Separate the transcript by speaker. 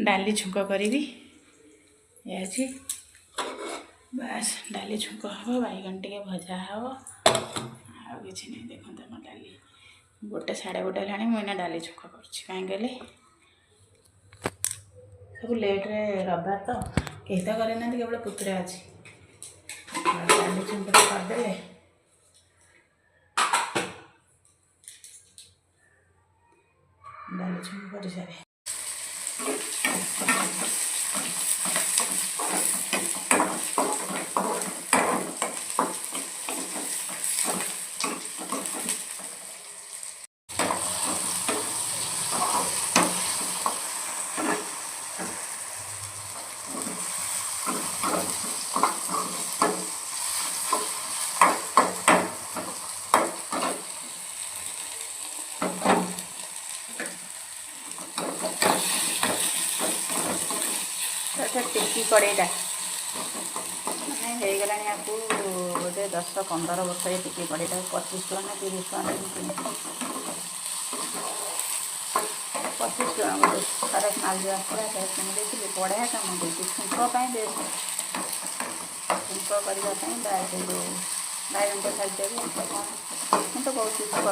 Speaker 1: डाली छुंक करी ये बास डाली छुंक हम बैगन टे भजा हम आ कि नहीं देखते आम डाली 1 साढ़े 1 है मुझे डाली छुंक करें सब लेट्रे रविवार तो कहीं तो करना केवल पुतुरा अच्छी डाली छुंक करदे डाली छुंक कर सारे टिकी कड़ईटा मैंने होगला आपको बोधे 10-15 वर्ष ये टिकी कड़ईटा 25 टका ना 30 टका 25 टका गोटे सारे माल जो आसला किनी बढ़िया कम देती छुंक दे छुंक करने बैगन तो छाड़ी देवे मुझे बहुत चीज कर